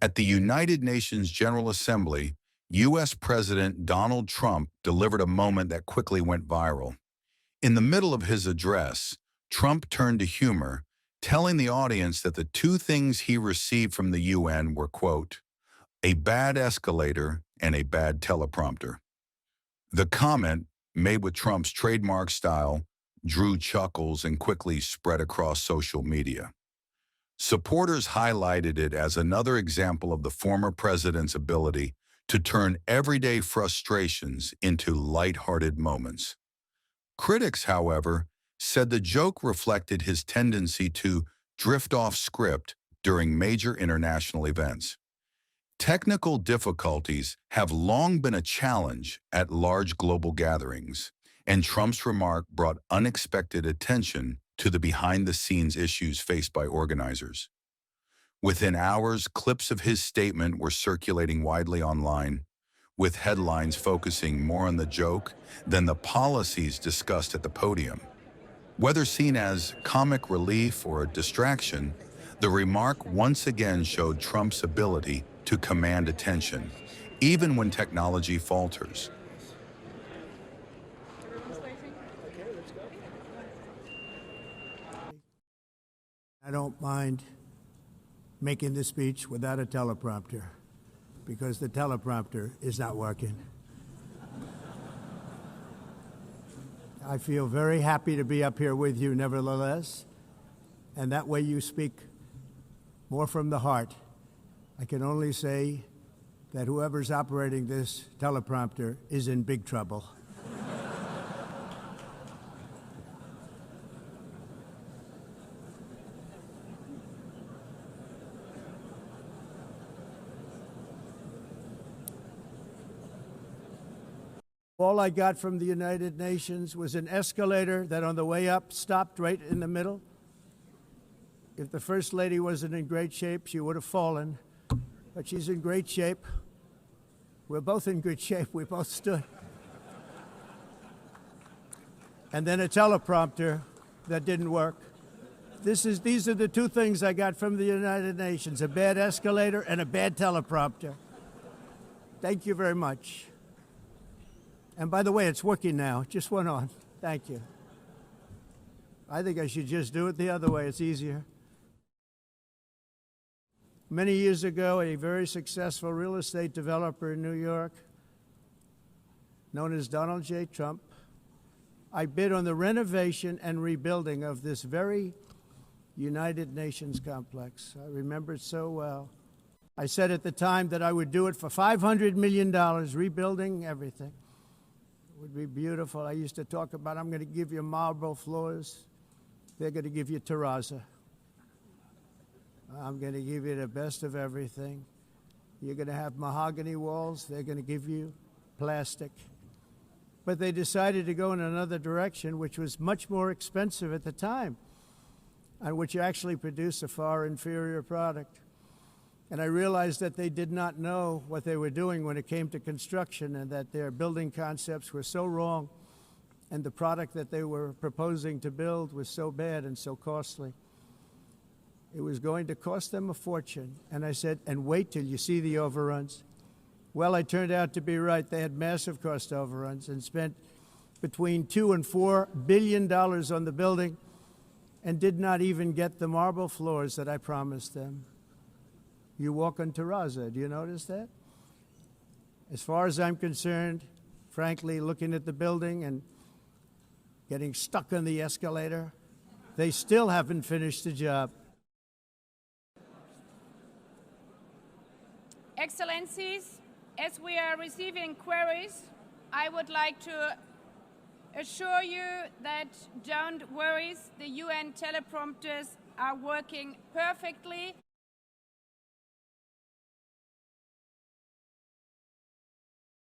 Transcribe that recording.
At the United Nations General Assembly, U.S. President Donald Trump delivered a moment that quickly went viral. In the middle of his address, Trump turned to humor, telling the audience that the two things he received from the UN were, quote, a bad escalator and a bad teleprompter. The comment, made with Trump's trademark style, drew chuckles and quickly spread across social media. Supporters highlighted it as another example of the former president's ability to turn everyday frustrations into lighthearted moments. Critics, however, said the joke reflected his tendency to drift off script during major international events. Technical difficulties have long been a challenge at large global gatherings, and Trump's remark brought unexpected attention to the behind-the-scenes issues faced by organizers. Within hours, clips of his statement were circulating widely online, with headlines focusing more on the joke than the policies discussed at the podium. Whether seen as comic relief or a distraction, the remark once again showed Trump's ability to command attention, even when technology falters. I don't mind making the speech without a teleprompter because the teleprompter is not working. I feel very happy to be up here with you nevertheless, and that way you speak more from the heart. I can only say that whoever's operating this teleprompter is in big trouble. All I got from the United Nations was an escalator that on the way up stopped right in the middle. If the First Lady wasn't in great shape, she would have fallen. But she's in great shape. We're both in good shape. We both stood. And then a teleprompter that didn't work. These are the two things I got from the United Nations, a bad escalator and a bad teleprompter. Thank you very much. And by the way, it's working now. It just went on. Thank you. I think I should just do it the other way. It's easier. Many years ago, a very successful real estate developer in New York, known as Donald J. Trump, I bid on the renovation and rebuilding of this very United Nations complex. I remember it so well. I said at the time that I would do it for $500 million, rebuilding everything. It would be beautiful. I used to talk about, I'm going to give you marble floors. They're going to give you terrazzo. I'm going to give you the best of everything. You're going to have mahogany walls. They're going to give you plastic. But they decided to go in another direction, which was much more expensive at the time, and which actually produced a far inferior product. And I realized that they did not know what they were doing when it came to construction, and that their building concepts were so wrong, and the product that they were proposing to build was so bad and so costly. It was going to cost them a fortune. And I said, and wait till you see the overruns. Well, I turned out to be right. They had massive cost overruns and spent between $2 and $4 billion on the building and did not even get the marble floors that I promised them. You walk on terrazzo. Do you notice that? As far as I'm concerned, frankly, looking at the building and getting stuck on the escalator, they still haven't finished the job. Excellencies, as we are receiving queries, I would like to assure you that don't worry, the UN teleprompters are working perfectly.